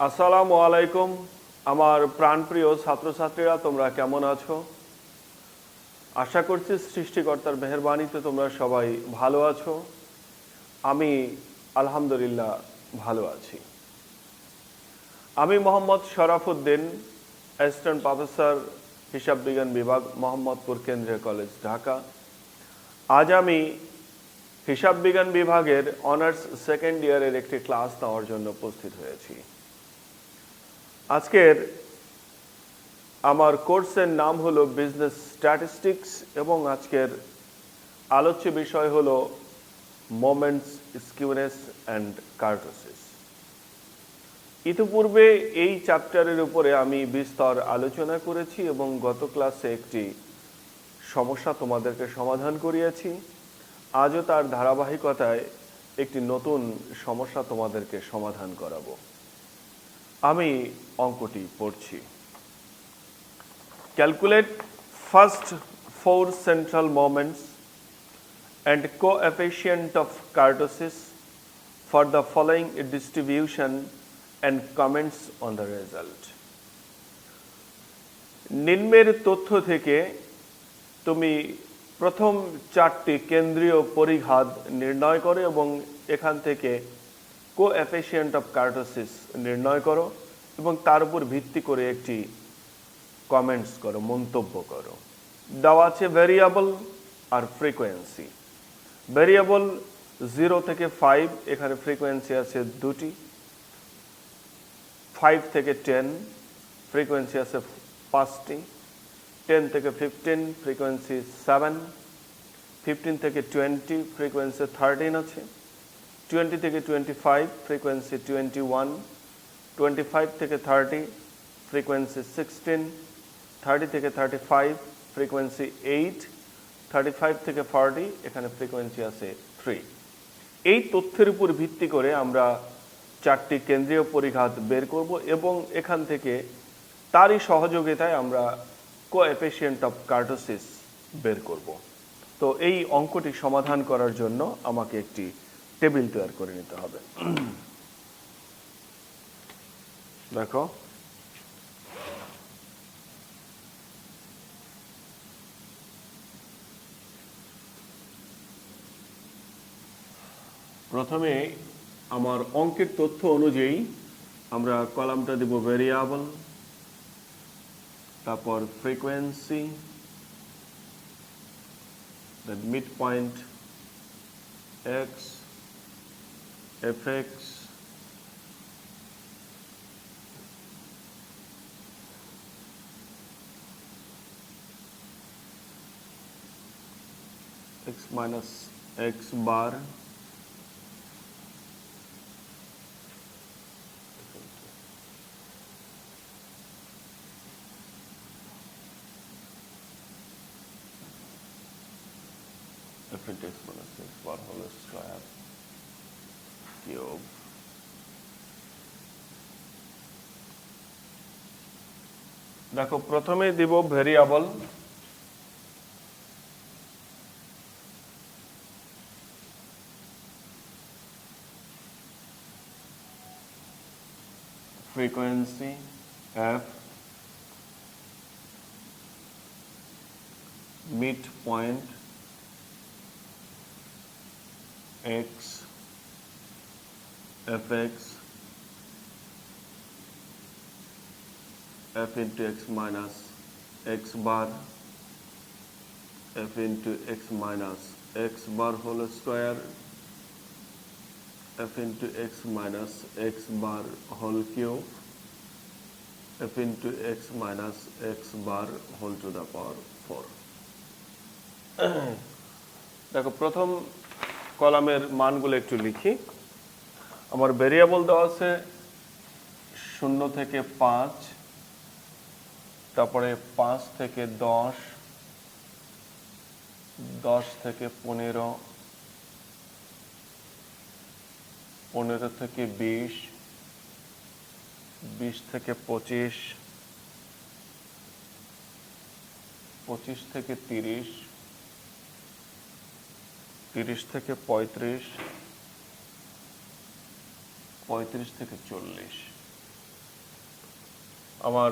আসসালামু আলাইকুম আমার প্রাণপ্রিয় ছাত্রছাত্রীরা তোমরা কেমন আছো? আশা করছি সৃষ্টিকর্তার মেহেরবানিতে তোমরা সবাই ভালো আছো। আমি আলহামদুলিল্লাহ ভালো আছি। আমি মোহাম্মদ শরাফুদ্দিন, অ্যাসিস্ট্যান্ট প্রফেসর হিসাব বিজ্ঞান বিভাগ, মোহাম্মদপুর কেন্দ্রীয় কলেজ, ঢাকা। আজ আমি হিসাব বিজ্ঞান বিভাগের অনার্স সেকেন্ড ইয়ারের একটি ক্লাস নেওয়ার জন্য উপস্থিত হয়েছি। আজকের আমার কোর্সের নাম হলো বিজনেস স্ট্যাটিস্টিক্স এবং আজকের আলোচ্য বিষয় হলো মোমেন্টস, স্কিউনেস অ্যান্ড কার্টোসিস। ইতিপূর্বে এই চ্যাপ্টারের উপরে আমি বিস্তর আলোচনা করেছি এবং গত ক্লাসে একটি সমস্যা তোমাদেরকে সমাধান করিয়েছি। আজও তার ধারাবাহিকতায় একটি নতুন সমস্যা তোমাদেরকে সমাধান করাবো। আমি অঙ্কটি পড়ছি। Calculate first 4 central moments and coefficient of kurtosis for the following distribution and comments on the result. নিম্নের তথ্য থেকে তুমি প্রথম 4টি কেন্দ্রীয় পরিঘাত নির্ণয় করো এবং এখান থেকে কোএফিসিয়েন্ট অফ কার্টোসিস নির্ণয় করো এবং তার উপর ভিত্তি করে একটি কমেন্টস করো, মন্তব্য করো। দেওয়া আছে ভেরিয়েবল আর ফ্রিকোয়েন্সি। ভেরিয়েবল 0 থেকে 5, এখানে ফ্রিকোয়েন্সি আছে 2টি। 5 থেকে 10 ফ্রিকোয়েন্সি আছে 5টি। 10 থেকে 15 ফ্রিকোয়েন্সি 7। 15 থেকে 20 ফ্রিকোয়েন্সি 13 আছে। 20 থেকে 25 ফ্রিকোয়েন্সি 21। 25 থেকে 30 ফ্রিকোয়েন্সি 16। 30 থেকে 35 ফ্রিকোয়েন্সি 8। 35 থেকে 40 এখানে ফ্রিকোয়েন্সি আছে 3। এই তথ্যের উপর ভিত্তি করে আমরা 4টি কেন্দ্রীয় পরিঘাত বের করব এবং এখান থেকে তারই সহযোগিতায় আমরা কোএফিসিয়েন্ট অফ কার্টোসিস বের করব। তো এই অঙ্কটি সমাধান করার জন্য আমাকে একটি টেবিল তৈরি করে নিতে হবে। দেখো, প্রথমে আমার অঙ্কের তথ্য অনুযায়ী আমরা কলামটা দেব ভেরিয়েবল, তারপর frequency, that mid point x, FX, x minus x bar, f into x minus x bar whole square cube. দেখো, প্রথমে দিব variable. frequency f, midpoint x, fx, f into x minus x bar, f into x minus x bar whole square, f into x minus x bar whole cube, f into x minus x bar whole to the power 4. দেখো, প্রথম কলামের মানগুলো একটু লিখি। আমার variable দেওয়া আছে 0 থেকে 5, তারপরে 5 থেকে 10, 10 থেকে 15, 15 থেকে 20, 20 থেকে 25, 25 থেকে 30, 30 থেকে 35, 35 থেকে 40। আমার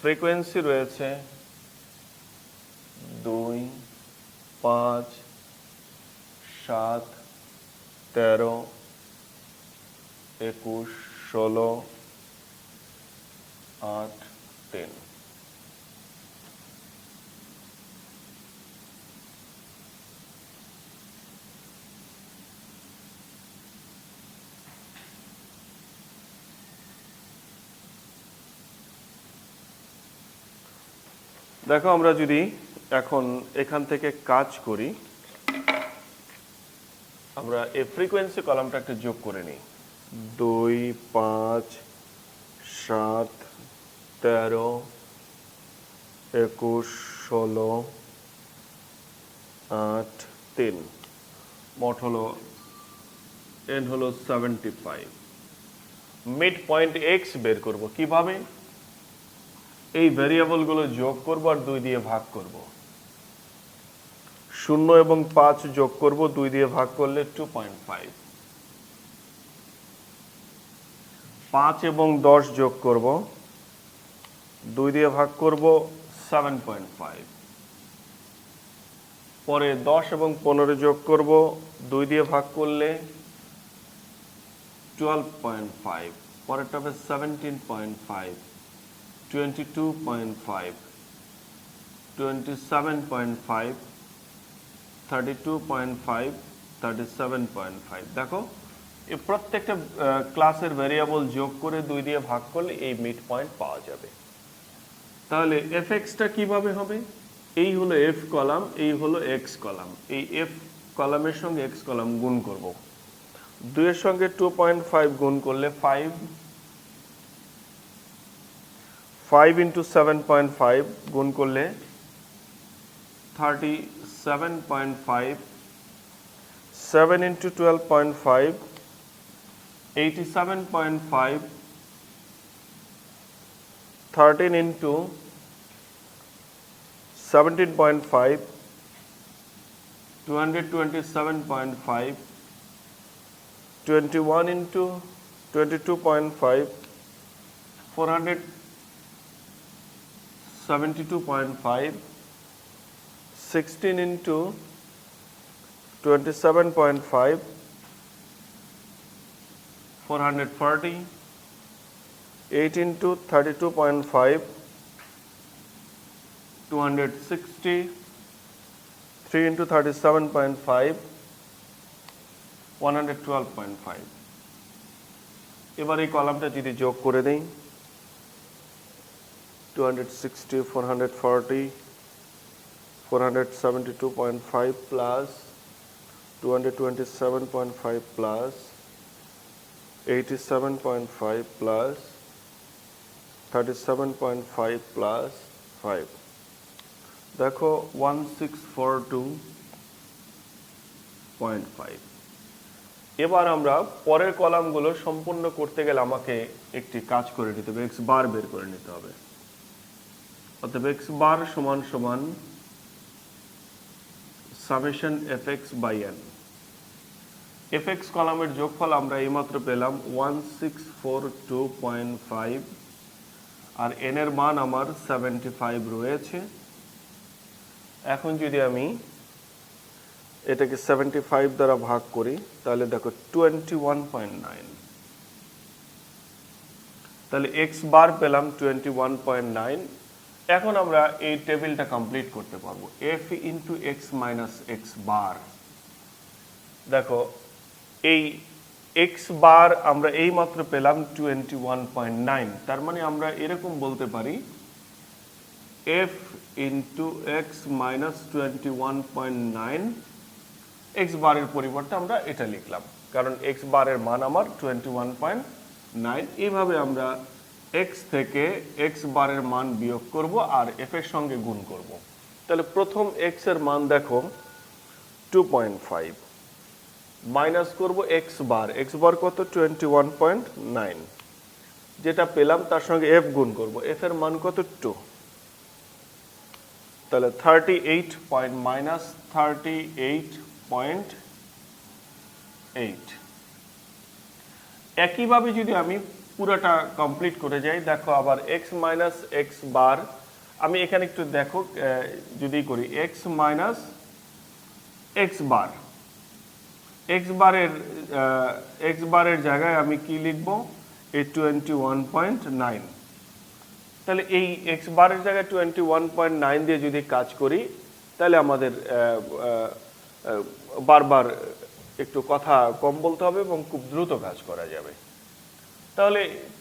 ফ্রিকোয়েন্সি রয়েছে 2, 5, 7, 13, 21, 16, 8, 3। দেখো আমরা যদি এখন এখান থেকে কাজ করি, আমরা এই ফ্রিকোয়েন্সি কলামটা একটা যোগ করে নিই। 2, 5, 7, 13, 21, 16, 8, 3। মোট হলো এন হলো 75। মিড পয়েন্ট এক্স বের করব কিভাবে? এই ভেরিয়েবলগুলো যোগ করব আর 2 দিয়ে ভাগ করব। 0 এবং 5 যোগ করব, 2 দিয়ে ভাগ করলে 2.5। 5 এবং 10 যোগ করব, 2 দিয়ে ভাগ করব 7.5। পরে 10 এবং 15 যোগ করব, 2 দিয়ে ভাগ করলে 12.5। পরেরটা হবে 17.5, 22.5, 27.5, 32.5, 37.5। দেখো এই প্রত্যেকটা ক্লাসের ভেরিয়েবল যোগ করে 2 দিয়ে ভাগ করলে এই মিড পয়েন্ট পাওয়া যাবে। তাহলে এফ এক্সটা কিভাবে হবে? এই হলো এফ কলাম, এই হলো এক্স কলাম। এই এফ কলামের সঙ্গে এক্স কলাম গুণ করব। 2 এর সঙ্গে 2.5 গুণ করলে 5 into 7.5 গুণ করলে 37.5, 7 into 12.5, 87.5, 13 into 17.5, 227.5, 21 into 22.5, 472.5, 16 into 27.5, 440, 8 into 32.5, 260, 3 into 37.5, 112.5। এবার এই কলামটা যদি যোগ করে দেই, 260, 440, 472.5 plus 227.5 plus 87.5 plus 37.5 plus 5, দেখো 1642.5। এবার আমরা পরের কলামগুলো সম্পূর্ণ করতে গেলে আমাকে একটি কাজ করে নিতে হবে, এক্স বার বের করে নিতে হবে। অতএব এক্স বার সমান সমান summation f x by n. F x কলামের যোগফল আমরা এইমাত্র পেলাম 1642.5, আর এন এর মান আমার 75 রয়েছে। এখন যদি আমি এটাকে 75 দ্বারা ভাগ করি তাহলে দেখো 21.9। তাহলে এক্স বার পেলাম 21.9। এখন আমরা এই টেবিলটা কমপ্লিট করতে পারবো। F into X minus x bar. দেখো এই এক্স বার আমরা এই মাত্র পেলাম 21.9। তার মানে আমরা এরকম বলতে পারি F into X minus 21.9, x বারের পরিবর্তে আমরা এটা লিখলাম, কারণ এক্স বারের মান আমার 21.9। এইভাবে আমরা এক্স থেকে এক্স বারের মান বিয়োগ করব আর এফ এর সঙ্গে গুণ করব। তাহলে প্রথম এক্স এর মান দেখো 2.5, মাইনাস করব এক্স বার কত 21.9, যেটা পেলাম তার সঙ্গে এফ গুণ করব, এফ এর মান কত 2, তাহলে 38 পয়েন্ট মাইনাস 38.8। একইভাবে যদি আমি পুরোটা কমপ্লিট করে যাই। দেখো আবার এক্স মাইনাস এক্স বার, আমি এখানে একটু দেখো যদি করি x minus x bar, x বারের জায়গায় আমি কি লিখবো, এই 21.9। তাহলে এই এক্স বারের জায়গায় 21.9 দিয়ে যদি কাজ করি তাহলে আমাদের বারবার একটু কথা কম বলতে হবে এবং খুব দ্রুত কাজ করা যাবে। তাহলে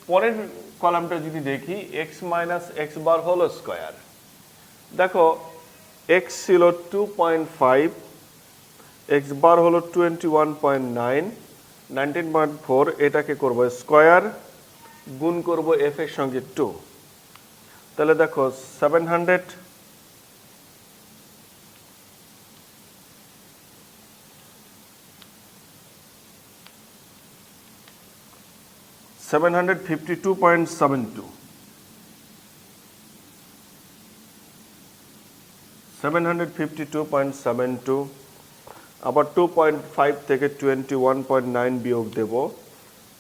পরের কলামটা যদি দেখি x minus x bar whole square, দেখো এক্স ছিল 2.5, এক্স বার হলো 21.9, 19.4, এটাকে করব স্কোয়ার, গুণ করব এফ এর সঙ্গে 2। তাহলে দেখো 700 752.72, 752.72, আবার 2.5 থেকে 21.9 বিয়োগ দেব,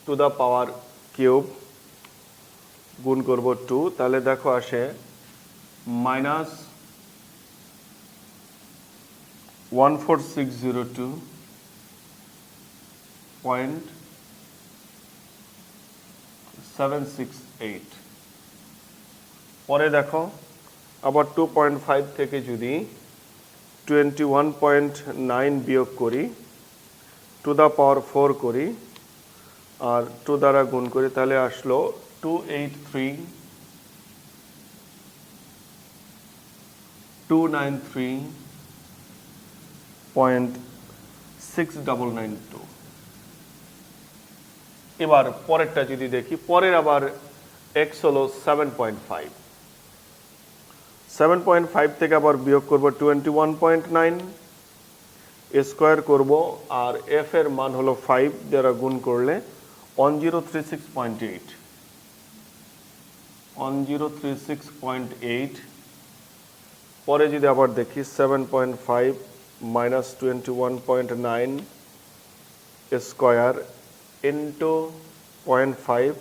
টু দ্য পাওয়ার কিউব, গুণ করব 2, তাহলে দেখো আসে মাইনাস 14602.768। পরে দেখো আবার 2.5 থেকে যদি 21.9 বিয়োগ করি, টু দ্য পাওয়ার 4 করি আর 2 দ্বারা গুণ করি, তাহলে আসলো 293.6992। এবার পরেরটা যদি দেখি, পরের আবার এক্স হলো 7.5, 7.5 থেকে আবার বিয়োগ করব 21.9, স্কোয়ার করব আর এফ এর মান হলো 5 দ্বারা গুণ করলে 1036.8, 1036.8। পরে যদি আবার দেখি 7.5 মাইনাস 21.9 স্কোয়ার ইন্টু 0.5,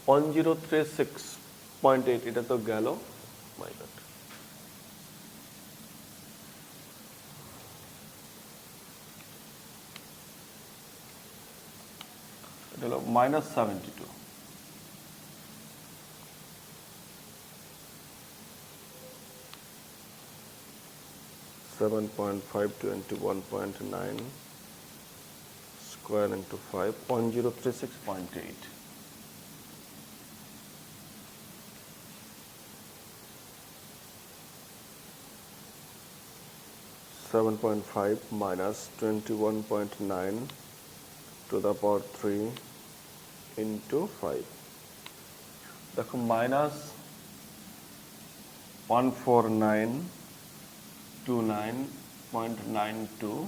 1036.8, এটা তো গেল, মাই গড, এটা হলো minus 72। 7.5 21.9 square into 5, 1036.8। (7.5) minus 21.9 to the power 3 into 5, দেখো minus 14929.92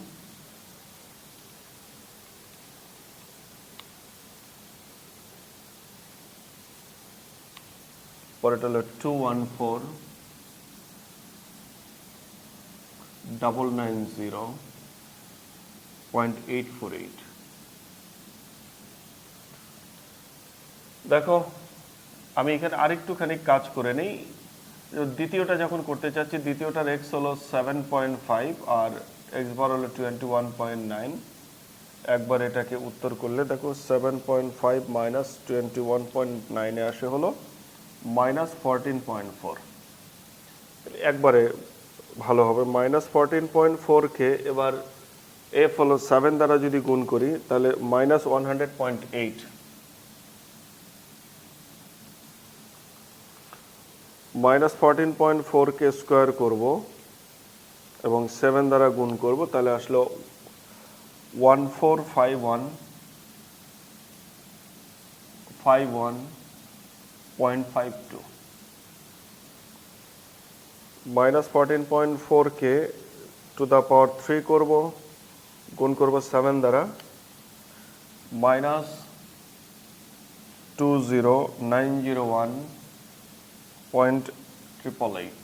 পরেটা হলো 214,990.848। দেখো আমি এখানে আরেকটুখানি কাজ করে নেই। দ্বিতীয়টা যখন করতে চাচ্ছি, দ্বিতীয়টার এক্স হলো 7.5 আর এক্স বার হলো 21.9। একবার এটাকে উত্তর করলে দেখো 7.5 মাইনাস 21.9 আসে হলো মাইনাস 14.4। একবারে ভালো হবে। মাইনাস 14.4কে এবার এফ হলো 7 দ্বারা যদি গুণ করি তাহলে মাইনাস 100.8, মাইনাস 14.4কে স্কোয়ার করব এবং 7 দ্বারা গুণ করব, তাহলে আসলো 1451.52। মাইনাস 14.4কে টু দ্য পাওয়ার 3 করব, গুণ করব 7 দ্বারা, minus 20901.888,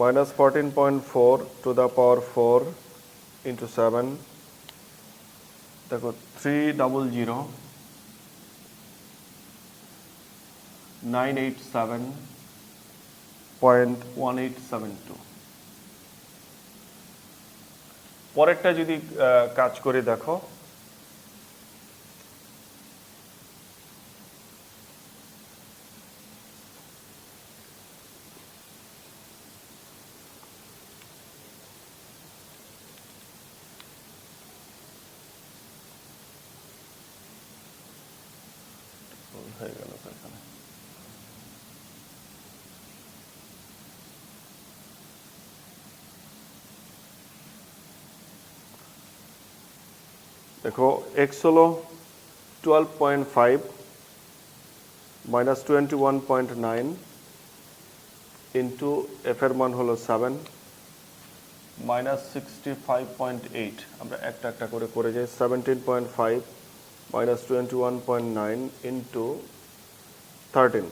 minus 14.4 to the power 4 into 7, দেখো 300,987.1872 পরেরটা যদি কাজ করে দেখো হয়ে গেল এখানে দেখো x হলো 12.5 মাইনাস 21.9 ইন্টু এফ এর মান হলো 7 মাইনাস 65.8 আমরা একটা একটা করে করে যাই 17.5 minus 21.9 into 13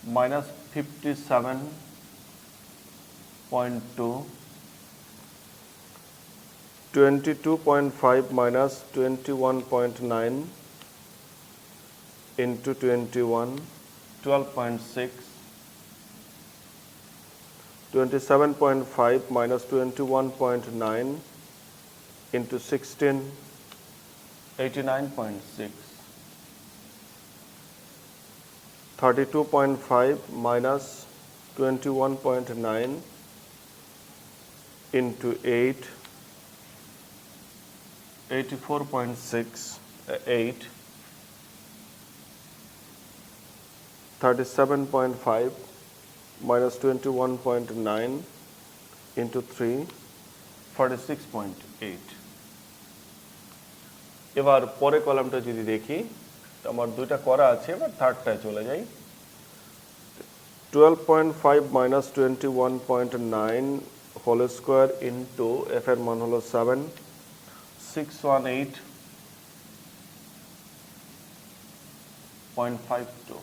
minus 57.2 22.5 minus 21.9 into 21 12.6 27.5 minus 21.9 into 16 89.6 32.5 minus 21.9 into 8 84.6 8 37.5 minus 21.9 into 3 46.8 এবার পরে কলামটা যদি দেখি আমার দুইটা করা আছে এবার থার্ডটায় চলে যাই 12.5 minus 21.9 whole square into f এর মান হলো 7 618.52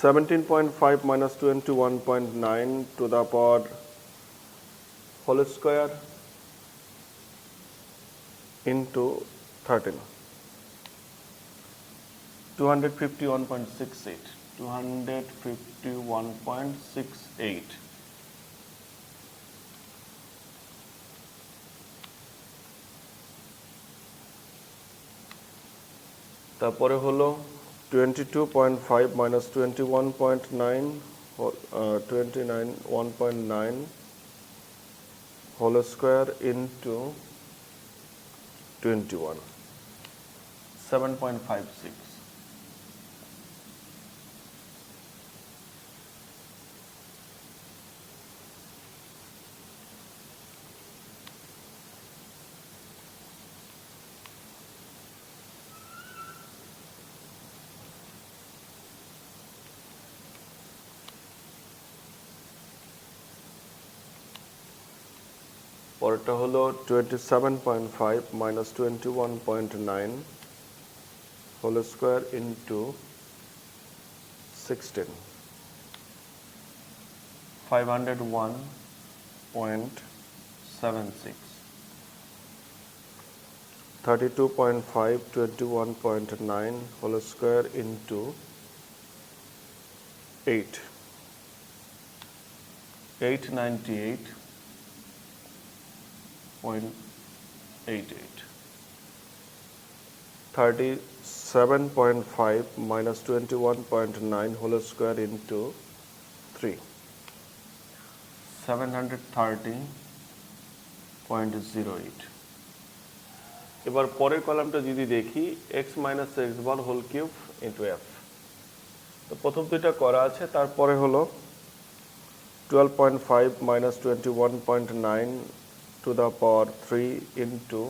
17.5 minus 21.9 to the power whole square into 13 251.68 251.68 তারপরে হলো 22.5 minus 21.9 1.9 whole square into 21 7.56 পরেরটা হলো 27.5 minus 21.9 whole square into 16 501.76 32.5 21.9 whole square into 8 898.88 37.5 minus 21.9 whole square into 3 730.08 এবার পরের কলামটা যদি দেখি x minus x bar whole cube into f তো প্রথম দুইটা করা আছে তারপরে হলো 12.5 minus 21.9 to the power 3 into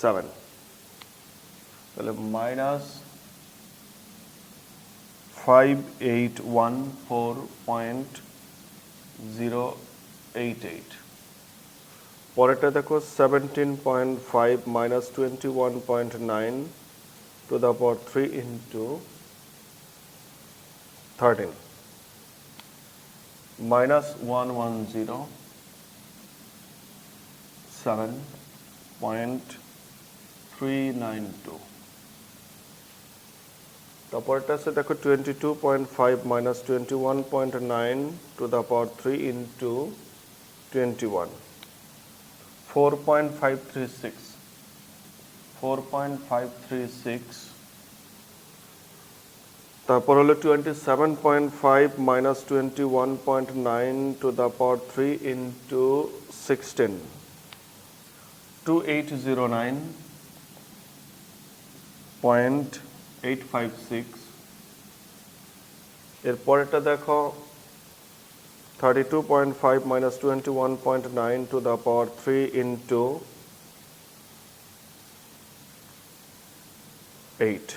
7 তাহলে minus 5814.088 পরেরটা দেখো 17.5 minus 21.9 to the power 3 into 13 minus 110 487.392 তারপরটা আছে দেখো 22.5 minus 21.9 to the power 3 into 21 4.536 তারপর হলো 27.5 minus 21.9 to the power 3 into 16 2809.856 এরপরেরটা দেখো 32.5 minus 21.9 to the power 3 into 8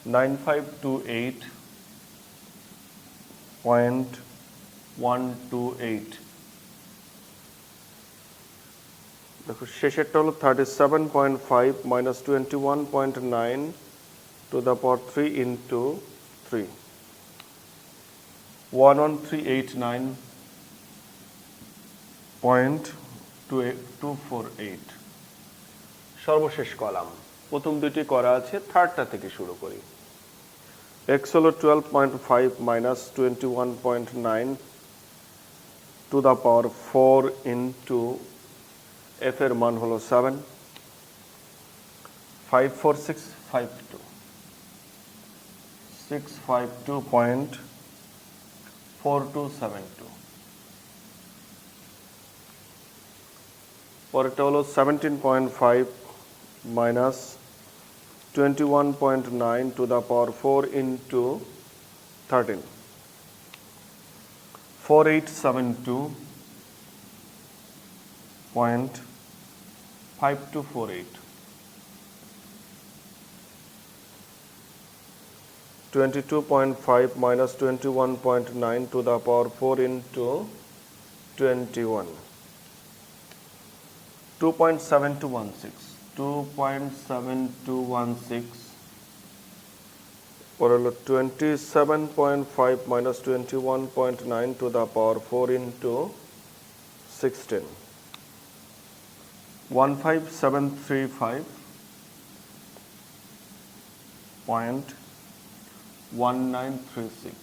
9528.128 দেখো শেষেরটা হলো 37.5 minus 21.9 to the power 3 into 3 11389.248 সর্বশেষ কলাম প্রথম দুটি করা আছে থার্ডটা থেকে শুরু করি x হলো 12.5 minus 21.9 to the power 4 into f এর মান হলো 7 54652 652.4272 পরেরটা হলো 17.5 minus 21.9 to the power 4 into 13 4872.5248 22.5 minus 21.9 to the power 4 into 21 2.7216 পরে হলো 27.5 minus 21.9 to the power 4 into 16 15735.1936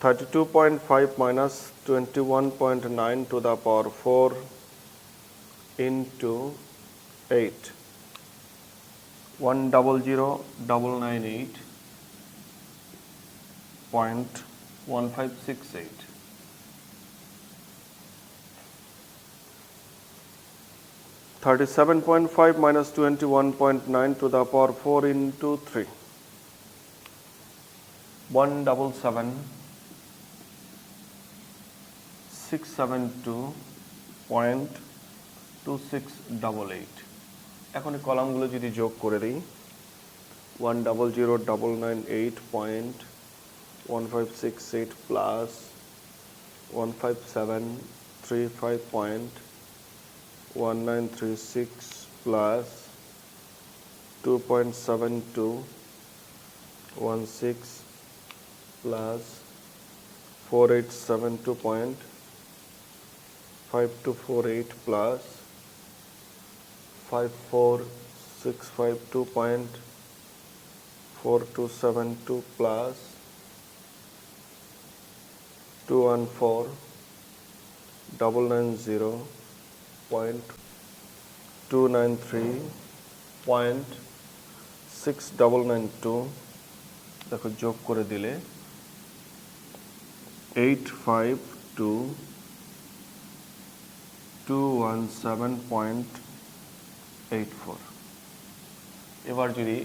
32.5 minus 21.9 to the power 4 into 8 100,998.1568 37.5 minus 21.9 to the power 4 into 3 177,672.2688 এখন এই কলামগুলো যদি যোগ করে দিই 100,998.1568 plus 15735.1936 plus 2.7216 plus 4872.5248 plus 54652.4272 plus 214,990.293.6992 দেখো যোগ করে দিলে 85217.84 এবার যদি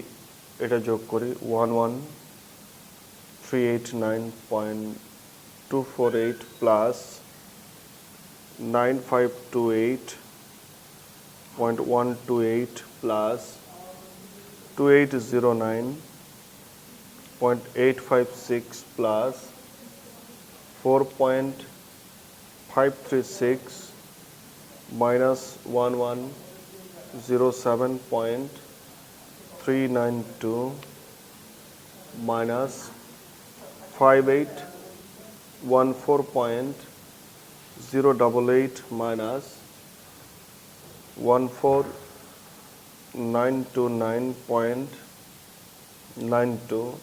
এটা যোগ করি 11389.248 plus 9528.128 plus 2809.856 plus 4.536 minus 1107.392 minus 5814.4 088 minus 14929.92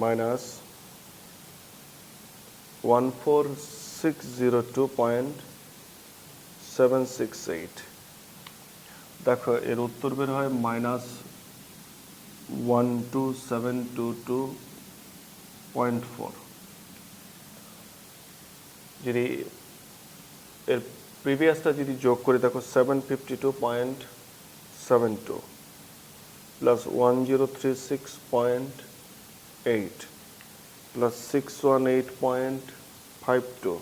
minus 14602.768 দেখো এর উত্তর বের হয় -12722.4 যদি এর প্রিভিয়াসটা যদি যোগ করে দেখো 752.72 plus 1036.8 plus 618.52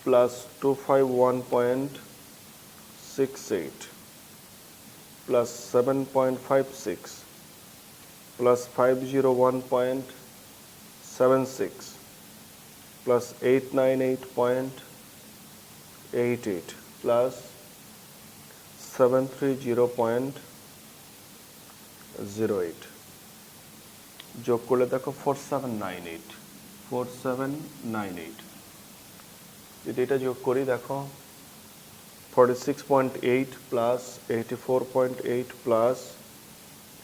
plus 251.68 plus 7.56 plus 501.76 plus 898.88 plus 730.08 যোগ করলে দেখো 4798 যদি এটা যোগ করি দেখো 46.8 plus 84.8 plus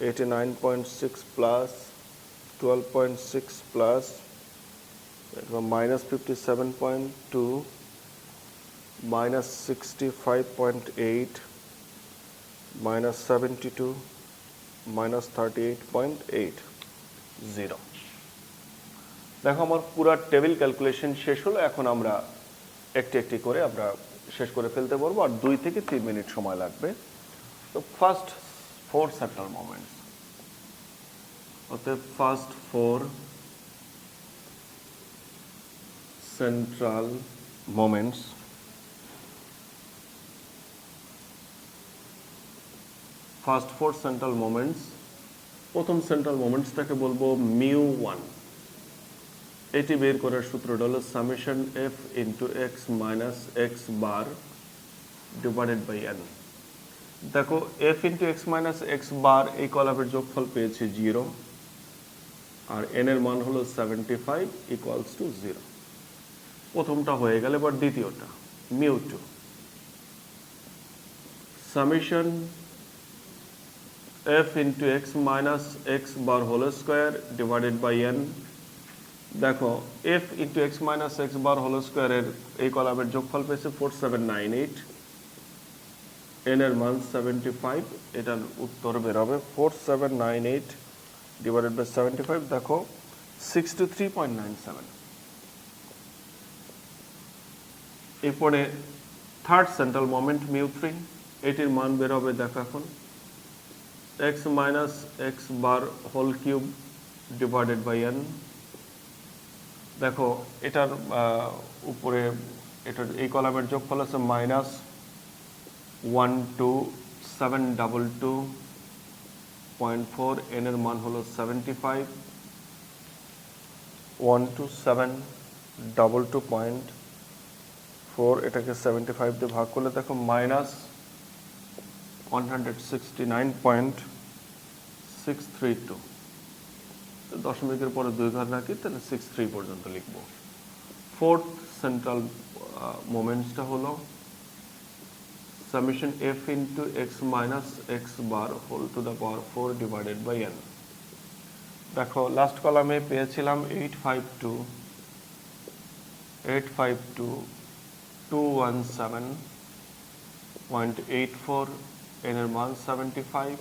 89.6 plus 12.6 plus minus 57.2 minus 65.8 minus 72 minus 38.8 0 দেখো আমার পুরো টেবিল ক্যালকুলেশন শেষ হলো এখন আমরা একটি একটি করে আমরা শেষ করে ফেলতে পারবো আর 2 থেকে 3 মিনিট সময় লাগবে তো ফার্স্ট 4 সেন্ট্রাল মোমেন্টস অতএব first 4 central moments first 4 central moments প্রথম সেন্ট্রাল মোমেন্টসটাকে বলবো μ1 এটি বের করার সূত্রটা হলো summation f into x minus x bar divided by n দেখো f into x minus x bar এই কলামের যোগফল পেয়েছি 0 আর n এর মান হলো 75 ইকুয়ালস টু 0 প্রথমটা হয়ে গেল এবার দ্বিতীয়টা μ2 summation f into x minus x bar whole square divided by n দেখো f into x minus x bar whole square এর এই কলামের যোগফল পেয়েছে 4798 n এর মান 75 এটার উত্তর বের হবে 4798 divided by 75 দেখো 63.97 এরপরে থার্ড সেন্ট্রাল মোমেন্ট μ3 এটির মান বের হবে দেখো এখন x minus x bar whole cube divided by n দেখো এটার উপরে এটার এই কলামের যোগফল আছে -12722.4 n এর মান হলো 75 12722.4 এটাকে 75 দিয়ে ভাগ করলে দেখো -169.632 দশমিকের পরে 2 ঘর রাখি তাহলে 63 পর্যন্ত লিখব ফোর্থ সেন্ট্রাল মোমেন্টসটা হলো summation f into x minus x bar whole to the power 4 divided by n দেখো লাস্ট কলামে পেয়েছিলাম 852.217.84 n এর মান 75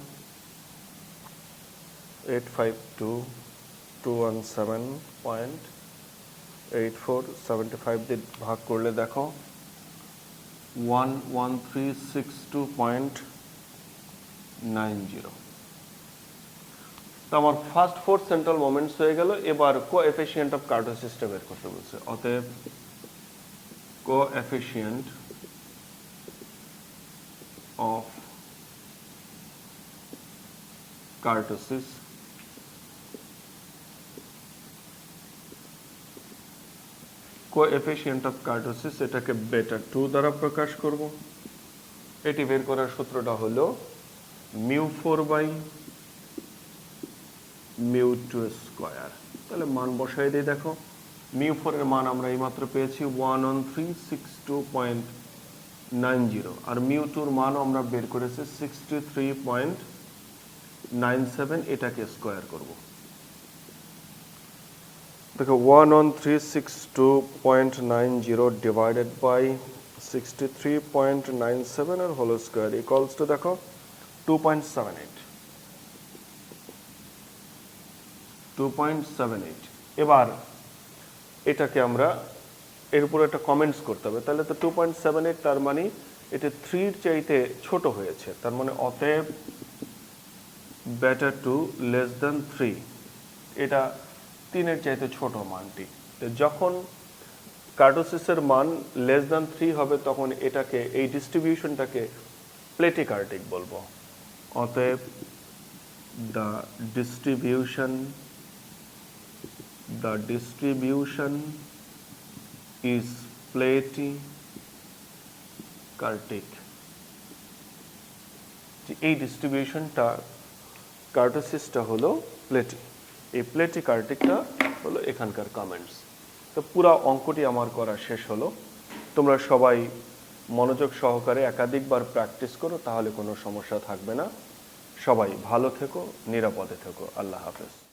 852.217.84 75 দিয়ে ভাগ করলে দেখো 11362.90 তো আমার ফার্স্ট 4 সেন্ট্রাল মোমেন্টস হয়ে গেল এবার কোএফিশিয়েন্ট অফ কার্টোসিসটা বের করতে বলছে অতএব coefficient of kurtosis coefficient of kurtosis এটাকে বেটা 2 দ্বারা প্রকাশ করব এটি বের করার সূত্রটা হলো μ4 বাই μ2 স্কয়ার তাহলে মান বসাই দেই দেখো μ4 এর মান আমরা এইমাত্র পেয়েছি 11362.90 আর μ2 এর মানও আমরা বের করেছি 63.97 এটাকে স্কয়ার করব দেখো 11362.90 ডিভাইডেড বাই 63.97 আর হোল স্কয়ার ইকুয়ালস টু দেখো 2.78 এবার এটাকে আমরা এর উপর একটা কমেন্টস করতে হবে তাহলে তো 2.78 তার মানে এটা 3 এর চাইতে ছোট হয়েছে তার মানে অতএব বেটার টু লেস দ্যান 3 এটা 3 এর চাইতে ছোট মানটি তো যখন কার্টোসিসের মান লেস দ্যান 3 হবে তখন এটাকে এই ডিস্ট্রিবিউশনটাকে প্লেটিকার্টিক বলবো অতএব the distribution is প্লেটিকার্টিক এই ডিস্ট্রিবিউশনটা কার্টোসিসটা হলো প্লেটি এই প্লেটিকার্টিকটা হলো এখানকার কমেন্টস তো পুরো অঙ্কটি আমার করা শেষ হলো তোমরা সবাই মনোযোগ সহকারে একাধিকবার প্র্যাকটিস করো তাহলে কোনো সমস্যা থাকবে না সবাই ভালো থেকো নিরাপদে থেকো আল্লাহ হাফেজ